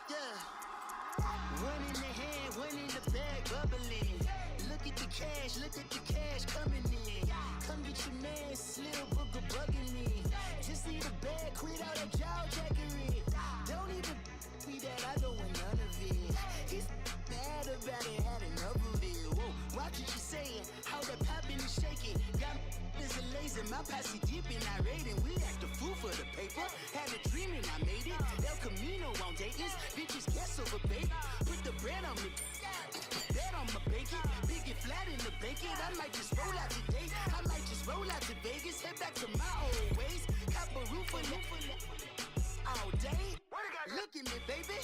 Yeah. One in the hand, one in the bag, bubbling. Look at the cash coming in. Come get your man, Slim Booker bugging me. Just need a bag, quit all that jaw jackery. Don't even be that, I don't want none of it. He's mad about it, had enough of it. Whoa, watch what you saying, how that poppin' and shaking. Got is a laser, my posse dipping, I raiding. We act a fool for the paper. Had a dream and I made it. El Camino on Dayton's, bitches guess over bait. Put the bread on me, bet on my bacon. Big and flat in the bacon. I might just roll out today. I might just roll out to Vegas. Head back to my old ways. Cop a roof all day. Look at me, baby.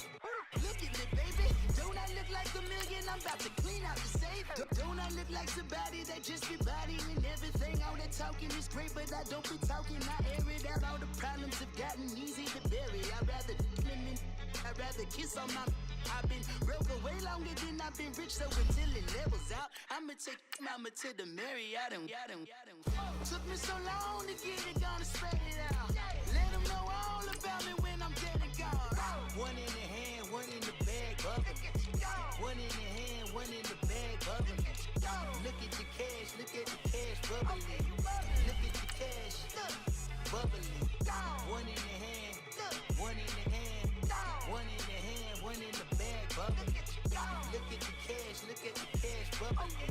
Look at me, baby. Don't I look like a million? I'm about to clean out the safe. Don't I look like somebody that just be bodying everything? All that talking is great, but I don't be talking. I air it out. All the problems have gotten easy to bury. I'd rather kiss on my. I've been broke way longer than I've been rich, so until it levels out, I'ma take mama to the Marriott and took me so long to get it, gonna spread it out. Let them know all about me when I'm dead and gone. One in the hand, one in the bag, bubbling. One in the hand, one in the bag, bubbling. Look at the cash, bubbling. Look at the cash, bubbling. One in the hand, one in the hand, one in the hand, one in the bag, bubbling. Look at the cash, bubbling.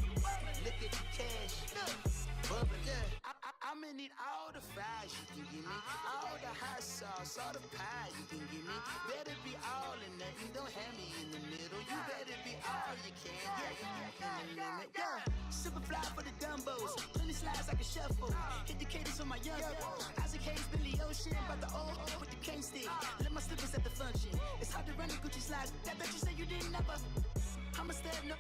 Look at the cash, bubbling. I'ma need all the fries you can give me, all the hot sauce, all the pie you can give me. Better be all or nothing, don't have me in the middle. You better be all you can, yeah. Super fly for the Dumbos, plenty slides I can shuffle. Hit the cadence on my young Isaac Hayes, Billy Ocean, about the old with the cane stick. Let my slippers at the function. It's hard to run the Gucci slides. That bet you say you didn't never. I'ma step no.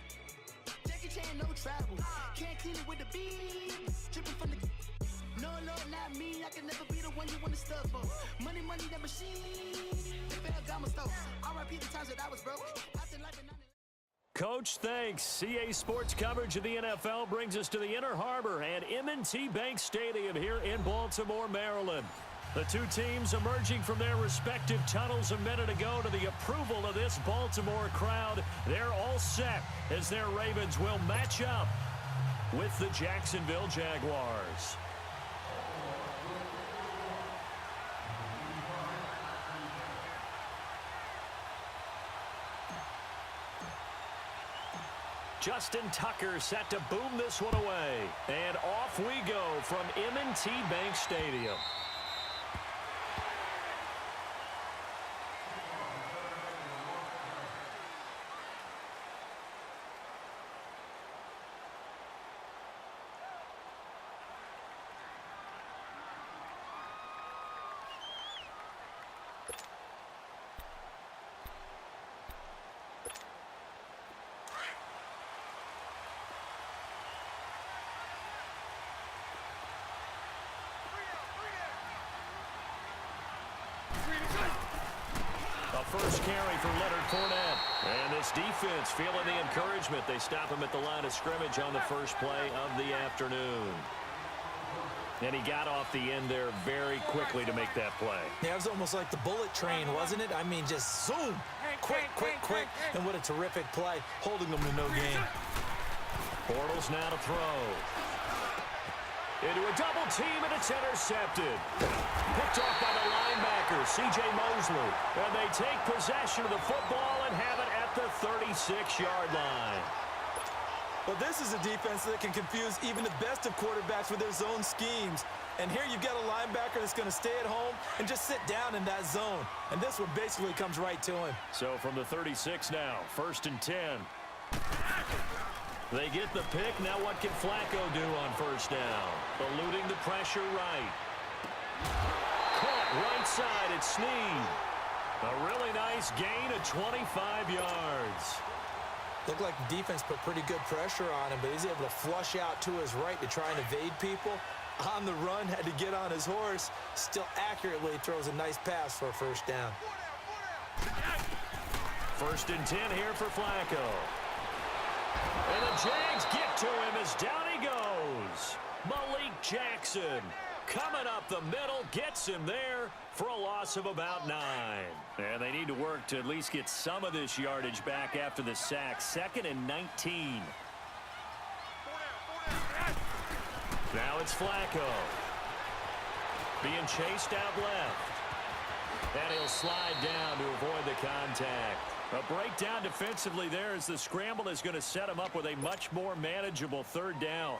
Jackie Chan, no travel. Can't clean it with the beat. Dripping from the. No, not me. I can never be the one you want to stuff for. Money, that machine. Ferragamo stove. R.I.P. the times that I was broke. Coach, thanks. CA Sports coverage of the NFL brings us to the Inner Harbor and M&T Bank Stadium here in Baltimore, Maryland. The two teams emerging from their respective tunnels a minute ago to the approval of this Baltimore crowd. They're all set as their Ravens will match up with the Jacksonville Jaguars. Justin Tucker set to boom this one away. And off we go from M&T Bank Stadium. First carry for Leonard Fournette. And this defense feeling the encouragement. They stop him at the line of scrimmage on the first play of the afternoon. And he got off the end there very quickly to make that play. Yeah, it was almost like the bullet train, wasn't it? I mean, just zoom. Quick. And what a terrific play, holding them to no gain. Bortles now to throw. Into a double team, and it's intercepted. Picked off by the linebacker, C.J. Mosley. And they take possession of the football and have it at the 36-yard line. Well, this is a defense that can confuse even the best of quarterbacks with their zone schemes. And here you've got a linebacker that's going to stay at home and just sit down in that zone. And this one basically comes right to him. So from the 36 now, 1st and 10. They get the pick. Now what can Flacco do on first down? Eluding the pressure right. Caught right side at Snead. A really nice gain of 25 yards. Looked like the defense put pretty good pressure on him, but he's able to flush out to his right to try and evade people. On the run, had to get on his horse. Still accurately throws a nice pass for a first down. 1st and 10 here for Flacco. And the Jags get to him as down he goes. Malik Jackson coming up the middle, gets him there for a loss of about 9. And they need to work to at least get some of this yardage back after the sack. 2nd and 19. Now it's Flacco. Being chased out left. And he'll slide down to avoid the contact. A breakdown defensively there as the scramble is going to set him up with a much more manageable 3rd down.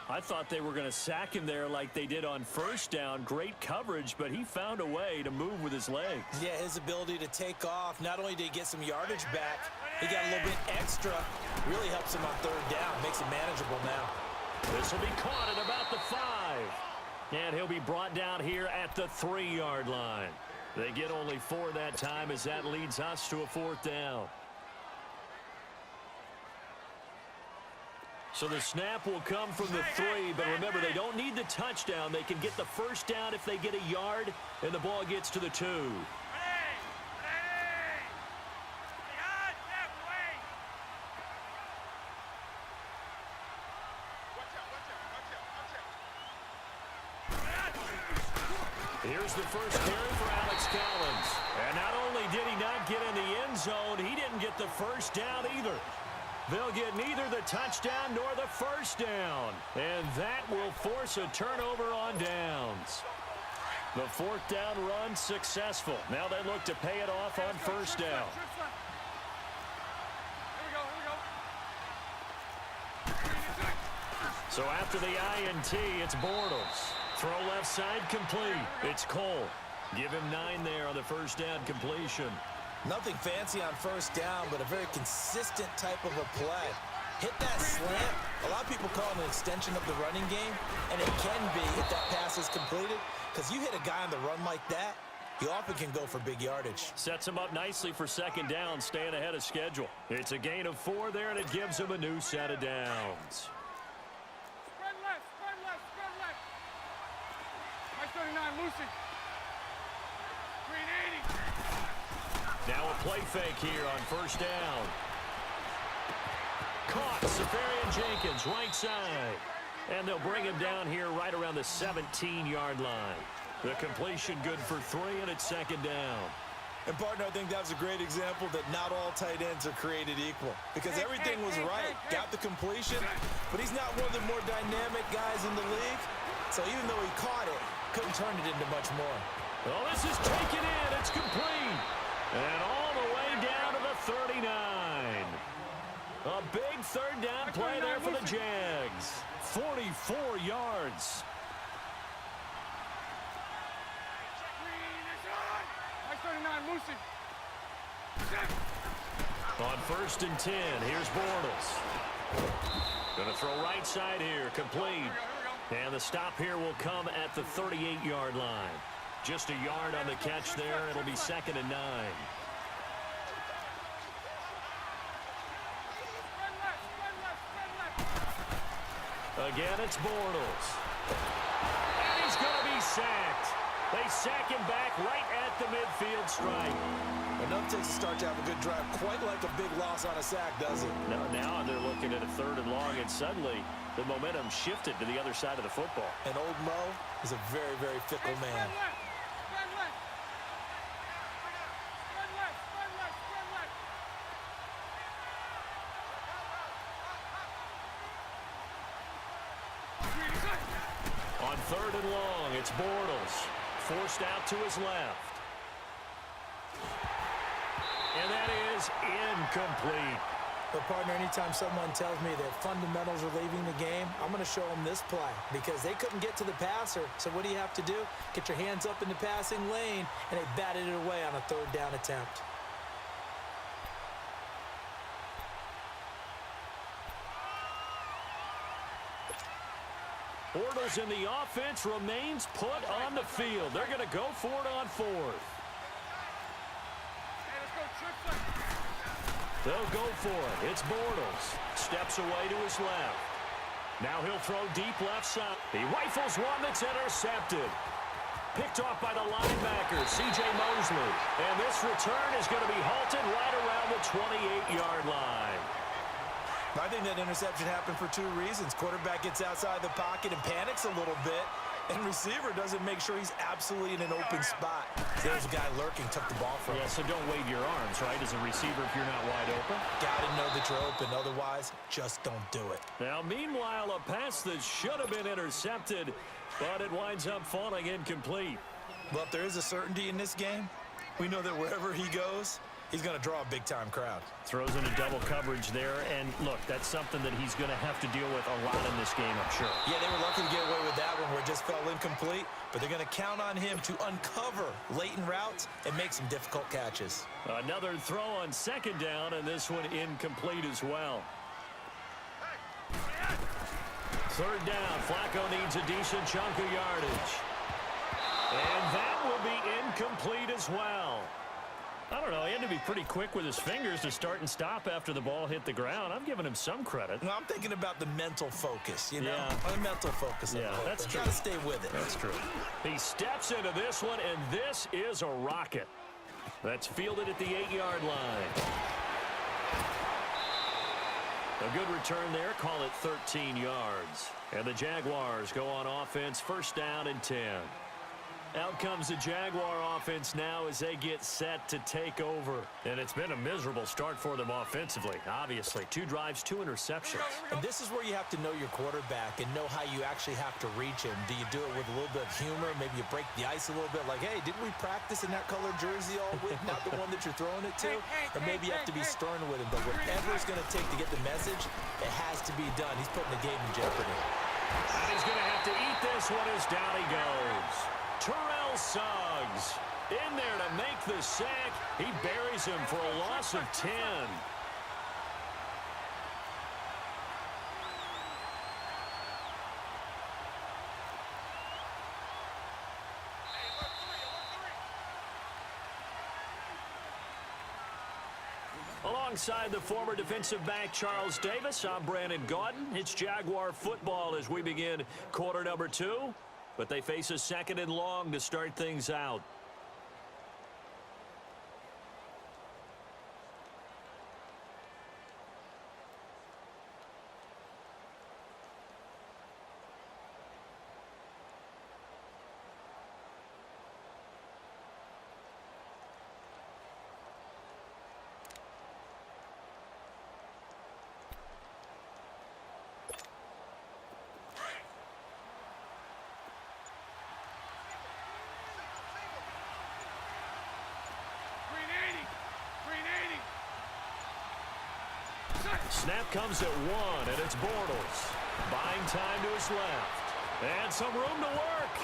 I thought they were going to sack him there like they did on 1st down. Great coverage, but he found a way to move with his legs. Yeah, his ability to take off, not only did he get some yardage back, he got a little bit extra. Really helps him on 3rd down, makes it manageable now. This will be caught at about the 5. And he'll be brought down here at the 3-yard line. They get only 4 that time as that leads us to a 4th down. So the snap will come from the 3, but remember, they don't need the touchdown. They can get the 1st down if they get a yard, and the ball gets to the 2. Here's the first carry for Alex Collins. And not only did he not get in the end zone, he didn't get the 1st down either. They'll get neither the touchdown nor the 1st down. And that will force a turnover on downs. The 4th down run successful. Now they look to pay it off on 1st down. So after the INT, it's Bortles. Throw left side complete. It's Cole. Give him 9 there on the 1st down completion. Nothing fancy on 1st down, but a very consistent type of a play. Hit that slant. A lot of people call it an extension of the running game, and it can be if that pass is completed, because you hit a guy on the run like that, you often can go for big yardage. Sets him up nicely for 2nd down, staying ahead of schedule. It's a gain of 4 there, and it gives him a new set of downs. Spread left, spread left, spread left. Nice 39, Lucy. 380. Now a play fake here on 1st down. Caught, Safarian Jenkins, right side. And they'll bring him down here right around the 17-yard line. The completion good for 3, and it's 2nd down. And, partner, I think that was a great example that not all tight ends are created equal. Because everything was right. Got the completion, but he's not one of the more dynamic guys in the league. So even though he caught it, couldn't turn it into much more. Well, this is taken in. It's complete. And all the way down to the 39. A big 3rd down play there for the Jags. 44 yards. Nice 39, Lucy. On 1st and 10, here's Bortles. Going to throw right side here, complete. And the stop here will come at the 38-yard line. Just a yard on the catch there. It'll be 2nd and 9. Again, it's Bortles. And he's going to be sacked. They sack him back right at the midfield stripe. Enough takes a start to have a good drive. Quite like a big loss on a sack, does it? No, now they're looking at a 3rd and long, and suddenly the momentum shifted to the other side of the football. And old Mo is a very, very fickle man. On 3rd and long, it's Bortles. Forced out to his left. And that is incomplete. But, partner, anytime someone tells me that fundamentals are leaving the game, I'm going to show them this play because they couldn't get to the passer. So what do you have to do? Get your hands up in the passing lane, and they batted it away on a 3rd down attempt. Bortles in the offense remains put on the field. They're going to go for it on 4th. They'll go for it. It's Bortles. Steps away to his left. Now he'll throw deep left side. He rifles one that's intercepted. Picked off by the linebacker, C.J. Mosley. And this return is going to be halted right around the 28-yard line. I think that interception happened for 2 reasons. Quarterback gets outside the pocket and panics a little bit. And receiver doesn't make sure he's absolutely in an open spot. So there's a guy lurking, took the ball from him. Yeah, so don't wave your arms, right, as a receiver if you're not wide open. Got to know that you're open. Otherwise, just don't do it. Now, meanwhile, a pass that should have been intercepted, but it winds up falling incomplete. Well, if there is a certainty in this game, we know that wherever he goes, he's going to draw a big-time crowd. Throws into double coverage there, and look, that's something that he's going to have to deal with a lot in this game, I'm sure. Yeah, they were lucky to get away with that one where it just fell incomplete, but they're going to count on him to uncover latent routes and make some difficult catches. Another throw on second down, and this one incomplete as well. Third down, Flacco needs a decent chunk of yardage. And that will be incomplete as well. I don't know, he had to be pretty quick with his fingers to start and stop after the ball hit the ground. I'm giving him some credit. No, I'm thinking about the mental focus, you know? Yeah. The mental focus. Yeah, that's true. Got to stay with it. That's true. He steps into this one, and this is a rocket. That's fielded at the 8-yard line. A good return there. Call it 13 yards. And the Jaguars go on offense, first down and 10. Out comes the Jaguar offense now as they get set to take over. And it's been a miserable start for them offensively, obviously. 2 drives, 2 interceptions. And this is where you have to know your quarterback and know how you actually have to reach him. Do you do it with a little bit of humor? Maybe you break the ice a little bit like, hey, didn't we practice in that colored jersey all week? Not the one that you're throwing it to? Or maybe you have to be stern with him. But whatever it's going to take to get the message, it has to be done. He's putting the game in jeopardy. And he's going to have to eat this one as down he goes. Terrell Suggs in there to make the sack. He buries him for a loss of 10. Alongside the former defensive back Charles Davis, I'm Brandon Gaudin. It's Jaguar football as we begin quarter number 2. But they face a second and long to start things out. Snap comes at 1, and it's Bortles. Buying time to his left. And some room to work.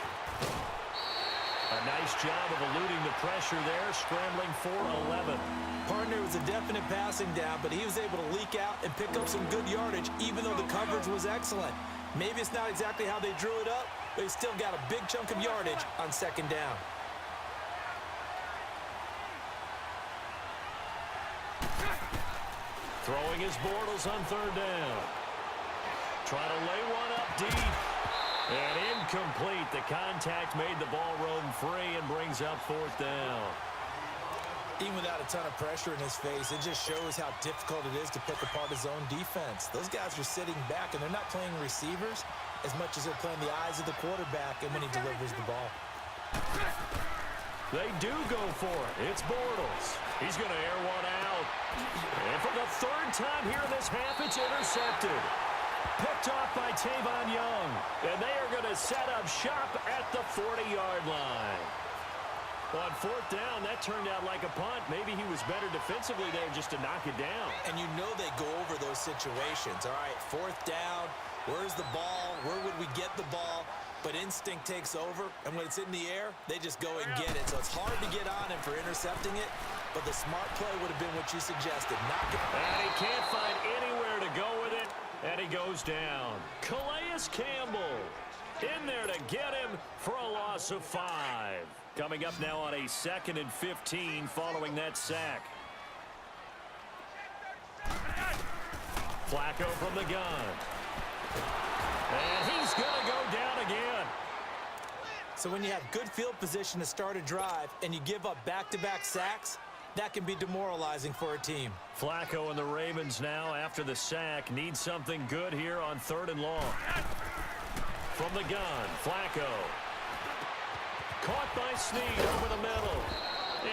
A nice job of eluding the pressure there, scrambling for 11. Partner was a definite passing down, but he was able to leak out and pick up some good yardage, even though the coverage was excellent. Maybe it's not exactly how they drew it up, but he still got a big chunk of yardage on second down. Throwing his Bortles on third down. Trying to lay one up deep. And incomplete. The contact made the ball roam free and brings up fourth down. Even without a ton of pressure in his face, it just shows how difficult it is to pick apart his own defense. Those guys are sitting back, and they're not playing receivers as much as they're playing the eyes of the quarterback and when he delivers the ball. They do go for it. It's Bortles. He's going to air one out. And for the third time here in this half, it's intercepted. Picked off by Tavon Young. And they are going to set up shop at the 40-yard line. On fourth down, that turned out like a punt. Maybe he was better defensively there just to knock it down. And you know they go over those situations. All right, fourth down. Where's the ball? Where would we get the ball? But instinct takes over, and when it's in the air, they just go and get it. So it's hard to get on him for intercepting it, but the smart play would have been what you suggested. Knock it. And he can't find anywhere to go with it, and he goes down. Calais Campbell in there to get him for a loss of 5. Coming up now on a 2nd and 15 following that sack. Flacco from the gun. And he's going to go down again. So when you have good field position to start a drive and you give up back-to-back sacks, that can be demoralizing for a team. Flacco and the Ravens now, after the sack, need something good here on 3rd and long. from the gun. Flacco. Caught by Snead over the middle.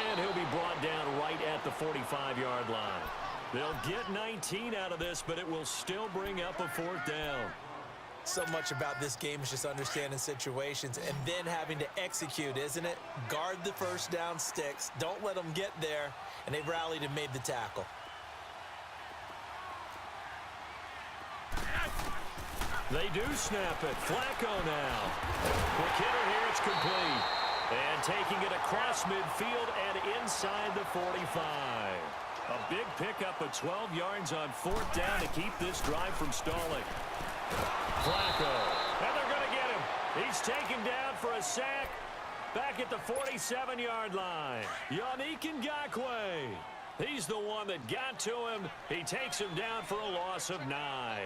And he'll be brought down right at the 45-yard line. They'll get 19 out of this, but it will still bring up a 4th down. So much about this game is just understanding situations and then having to execute, isn't it? Guard the first down sticks. Don't let them get there. And they rallied and made the tackle. They do snap it. Flacco now. Quick hitter here. It's complete. And taking it across midfield and inside the 45. A big pickup of 12 yards on 4th down to keep this drive from stalling. Flacco. And they're going to get him. He's taken down for a sack. Back at the 47-yard line. Yannick Ngakoue. He's the one that got to him. He takes him down for a loss of 9.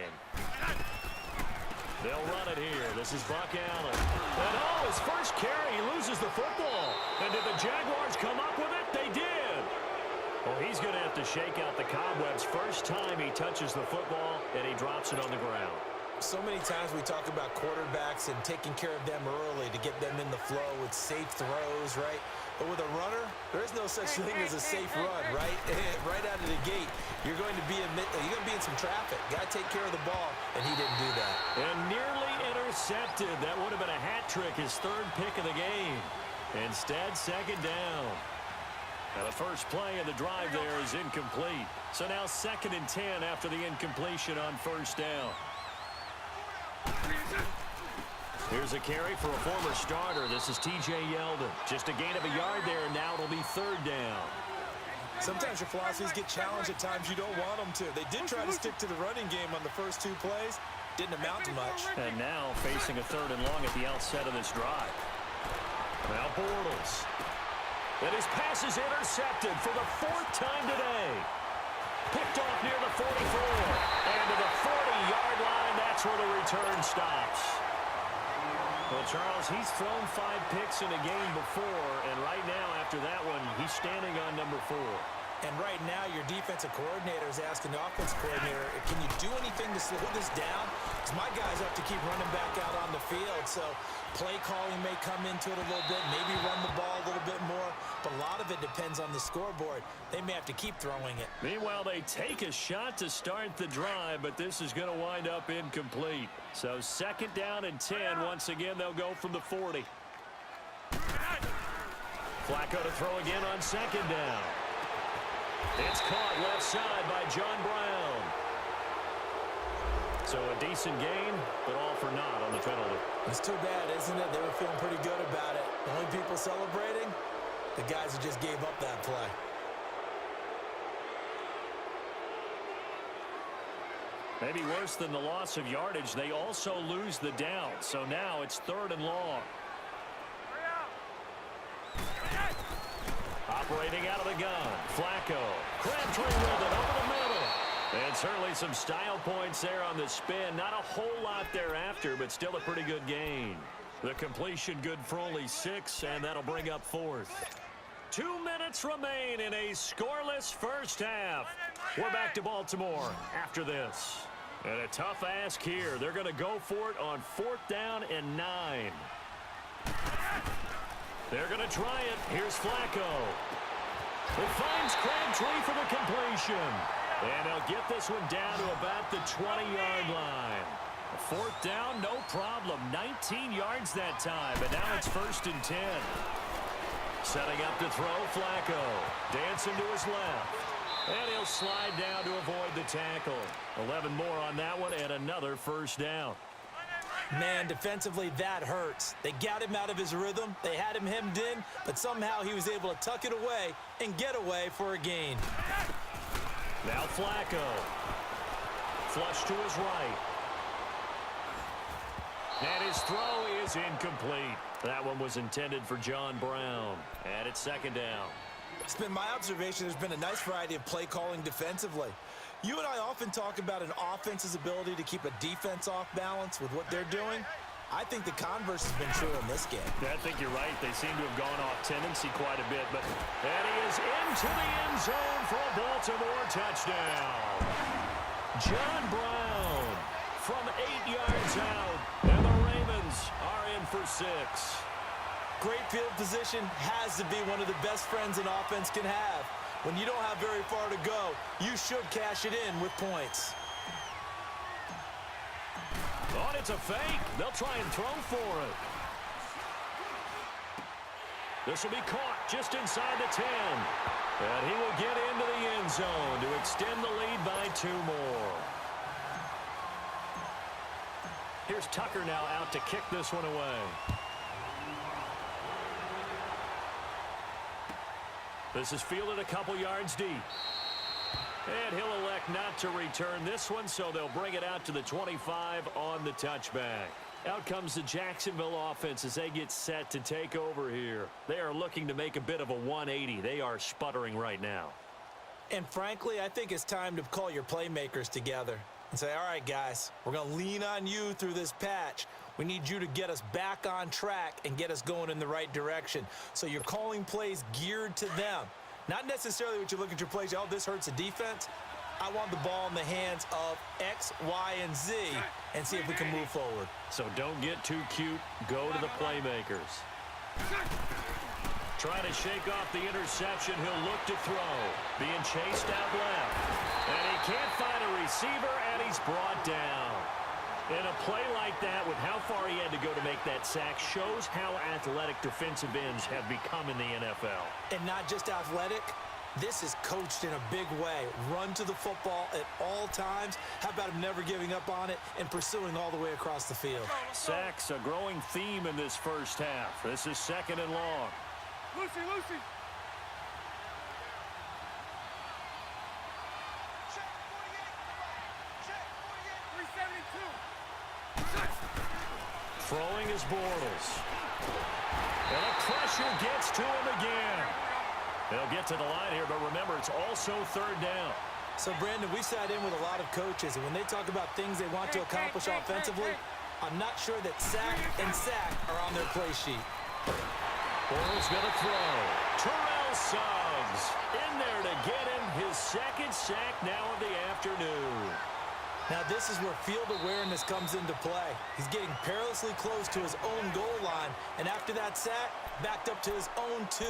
They'll run it here. This is Buck Allen. And oh, his first carry, he loses the football. And did the Jaguars come up with it? They did. Well, he's going to have to shake out the cobwebs first time he touches the football, and he drops it on the ground. So many times we talk about quarterbacks and taking care of them early to get them in the flow with safe throws, right? But with a runner, there is no such thing as a safe run, right? Right out of the gate, you're going to be in some traffic. Got to take care of the ball, and he didn't do that. And nearly intercepted. That would have been a hat trick, his 3rd pick of the game. Instead, 2nd down. Now the first play of the drive there is incomplete. So now 2nd and 10 after the incompletion on 1st down. Here's a carry for a former starter. This is T.J. Yeldon. Just a gain of a yard there. Now it'll be 3rd down. Sometimes your philosophies get challenged at times you don't want them to. They did try to stick to the running game on the first 2 plays. Didn't amount to much. And now facing a 3rd and long at the outset of this drive. Now Bortles. And his pass is intercepted for the 4th time today. Picked off near the 44. And to the 40-yard line, that's where the return stops. Well, Charles, he's thrown 5 picks in a game before, and right now, after that one, he's standing on number 4. And right now, your defensive coordinator is asking the offensive coordinator, can you do anything to slow this down? Because my guys have to keep running back out on the field. So play calling may come into it a little bit, maybe run the ball a little bit more. But a lot of it depends on the scoreboard. They may have to keep throwing it. Meanwhile, they take a shot to start the drive, but this is going to wind up incomplete. So 2nd down and 10. Once again, they'll go from the 40. Flacco to throw again on 2nd down. It's caught left side by John Brown. So a decent gain, but all for naught on the penalty. It's too bad, isn't it? They were feeling pretty good about it. The only people celebrating, the guys who just gave up that play. Maybe worse than the loss of yardage, they also lose the down. So now it's 3rd and long. Operating out of the gun, Flacco. Crabtree with it over the middle. And certainly some style points there on the spin. Not a whole lot thereafter, but still a pretty good gain. The completion good for only 6, and that'll bring up 4th. 2 minutes remain in a scoreless first half. We're back to Baltimore after this. And a tough ask here. They're going to go for it on 4th down and 9. They're going to try it. Here's Flacco. He finds Crabtree for the completion. And they'll get this one down to about the 20-yard line. 4th down, no problem. 19 yards that time, but now it's 1st and 10. Setting up to throw, Flacco. Dancing to his left. And he'll slide down to avoid the tackle. 11 more on that one, and another 1st down. Man, defensively, that hurts. They got him out of his rhythm. They had him hemmed in, but somehow he was able to tuck it away and get away for a gain. Now Flacco. Flush to his right. And his throw is incomplete. That one was intended for John Brown. And it's 2nd down. It's been my observation there's been a nice variety of play calling defensively. You and I often talk about an offense's ability to keep a defense off balance with what they're doing. I think the converse has been true in this game. Yeah, I think you're right. They seem to have gone off tendency quite a bit. And he is into the end zone for a Baltimore touchdown. John Brown from 8 yards out. And the Ravens 6. Great field position has to be one of the best friends an offense can have. When you don't have very far to go, you should cash it in with points. Oh, it's a fake. They'll try and throw for it. This will be caught just inside the 10. And he will get into the end zone to extend the lead by 2 more. Here's Tucker now out to kick this one away. This is fielded a couple yards deep. And he'll elect not to return this one, so they'll bring it out to the 25 on the touchback. Out comes the Jacksonville offense as they get set to take over here. They are looking to make a bit of a 180. They are sputtering right now. And frankly, I think it's time to call your playmakers together and say, all right, guys, we're going to lean on you through this patch. We need you to get us back on track and get us going in the right direction. So you're calling plays geared to them. Not necessarily what you look at your plays, oh, this hurts the defense. I want the ball in the hands of X, Y, and Z and see if we can move forward. So don't get too cute. Go to the playmakers. Trying to shake off the interception. He'll look to throw. Being chased out left. And he can't find a receiver, and he's brought down. And a play like that, with how far he had to go to make that sack, shows how athletic defensive ends have become in the NFL. And not just athletic, this is coached in a big way. Run to the football at all times. How about him never giving up on it and pursuing all the way across the field? Sacks, a growing theme in this first half. This is 2nd and long. Lucy, Lucy. Throwing is Bortles. And the pressure gets to him again. They'll get to the line here, but remember, it's also 3rd down. So, Brandon, we sat in with a lot of coaches, and when they talk about things they want to accomplish offensively, I'm not sure that sack and sack are on their play sheet. Bortles going to throw. Terrell Suggs in there to get him his 2nd sack now of the afternoon. Now, this is where field awareness comes into play. He's getting perilously close to his own goal line, and after that sack, backed up to his own 2.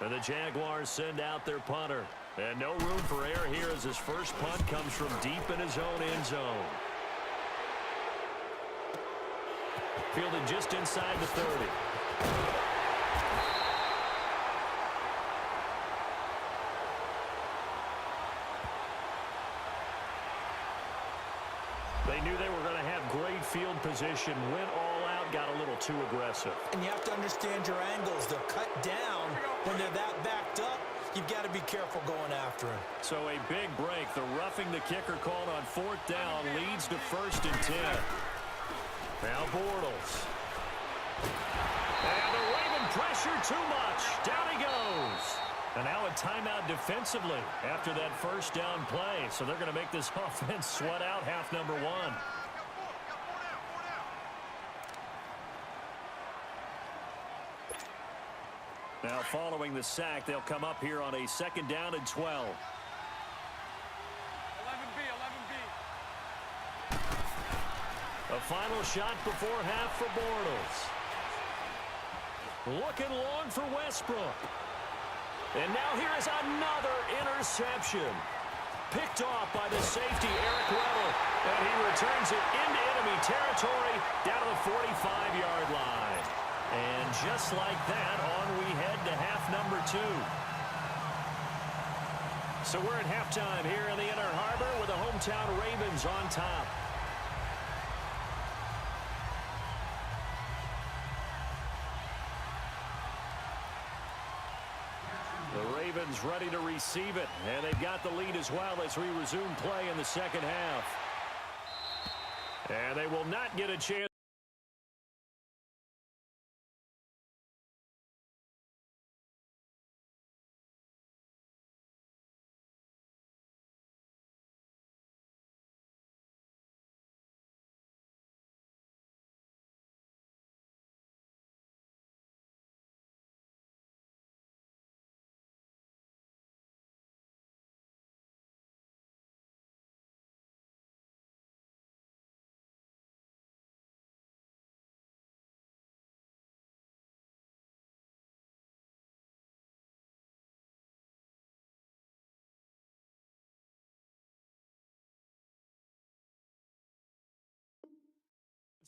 And the Jaguars send out their punter. And no room for error here as his first punt comes from deep in his own end zone. Fielded just inside the 30. They knew they were going to have great field position, went all out, got a little too aggressive. And you have to understand your angles. They're cut down when they're that backed up. You've got to be careful going after him. So a big break. The roughing the kicker called on 4th down leads to 1st and 10. Now Bortles. And the Raven pressure too much. Down he goes. And now a timeout defensively after that first down play. So they're going to make this offense sweat out half number 1. Now following the sack, they'll come up here on a 2nd down and 12. 11B, 11B. A final shot before half for Bortles. Looking long for Westbrook. And now here is another interception. Picked off by the safety, Eric Weddle. And he returns it into enemy territory down to the 45-yard line. And just like that, on we head to half number 2. So we're at halftime here in the Inner Harbor with the hometown Ravens on top. The Ravens ready to receive it, and they've got the lead as well as we resume play in the second half. And they will not get a chance.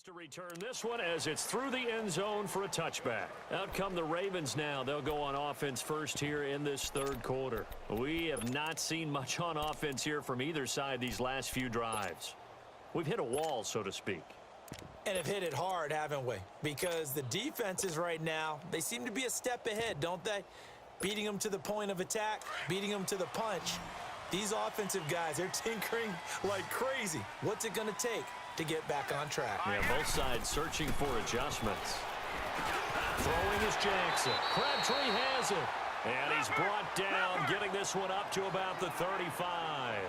To return this one as it's through the end zone for a touchback. Out come the Ravens now. They'll go on offense first here in this third quarter. We have not seen much on offense here from either side these last few drives. We've hit a wall, so to speak. And have hit it hard, haven't we? Because the defenses right now, they seem to be a step ahead, don't they? Beating them to the point of attack, beating them to the punch. These offensive guys, they're tinkering like crazy. What's it going to take to get back on track? Yeah, both sides searching for adjustments. Throwing is Jackson. Crabtree has it. And he's brought down, getting this one up to about the 35.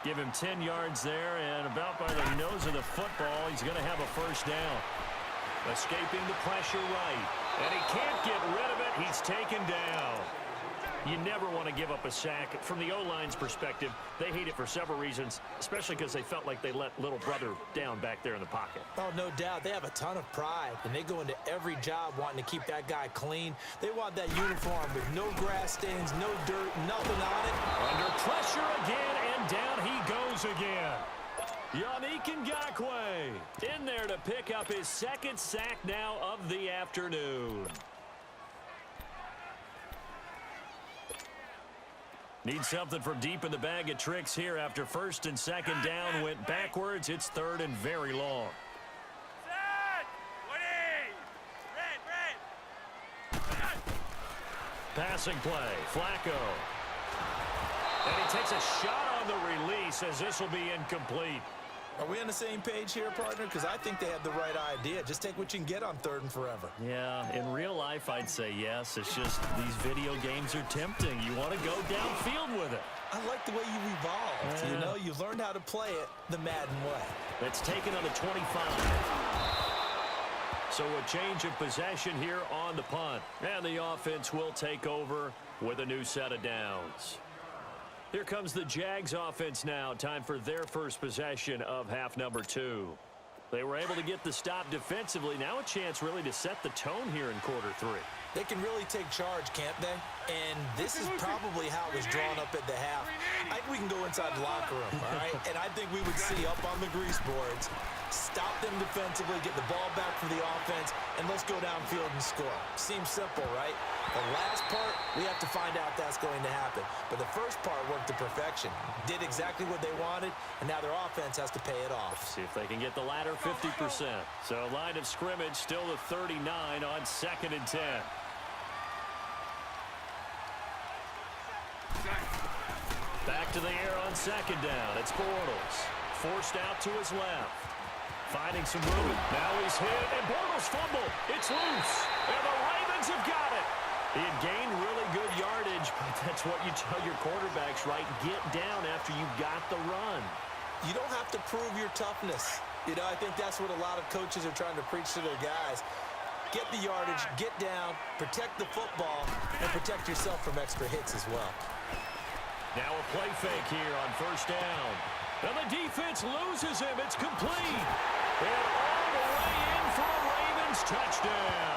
Give him 10 yards there, and about by the nose of the football, he's going to have a first down. Escaping the pressure right. And he can't get rid of it. He's taken down. You never want to give up a sack. From the O-line's perspective, they hate it for several reasons, especially because they felt like they let little brother down back there in the pocket. Oh, no doubt. They have a ton of pride, and they go into every job wanting to keep that guy clean. They want that uniform with no grass stains, no dirt, nothing on it. Under pressure again, and down he goes again. Yannick Ngakoue in there to pick up his second sack now of the afternoon. Need something from deep in the bag of tricks here after first and second down went backwards. It's third and very long. Passing play, Flacco. And he takes a shot on the release as this will be incomplete. Are we on the same page here, partner? Because I think they had the right idea. Just take what you can get on third and forever. Yeah, in real life, I'd say yes. It's just these video games are tempting. You want to go downfield with it. I like the way you evolved. You know, you've learned how to play it the Madden way. It's taken on the 25. So a change of possession here on the punt. And the offense will take over with a new set of downs. Here comes the Jags offense now. Time for their first possession of half number 2. They were able to get the stop defensively. Now a chance really to set the tone here in quarter 3. They can really take charge, can't they? And this is probably how it was drawn up at the half. I think we can go inside the locker room, all right? And I think we would see up on the grease boards, stop them defensively, get the ball back for the offense, and let's go downfield and score. Seems simple, right? The last part, we have to find out that's going to happen. But the first part worked to perfection. Did exactly what they wanted, and now their offense has to pay it off. See if they can get the latter 50%. So line of scrimmage still the 39 on 2nd and 10. Back to the air on second down. It's Bortles. Forced out to his left. Finding some room. Now he's hit, and Bortles fumble. It's loose, and the Ravens have got it. He had gained really good yardage, but that's what you tell your quarterbacks, right? Get down after you got the run. You don't have to prove your toughness. You know, I think that's what a lot of coaches are trying to preach to their guys. Get the yardage, get down, protect the football, and protect yourself from extra hits as well. Now a play fake here on first down. And the defense loses him. It's complete. And all the way in for a Ravens touchdown.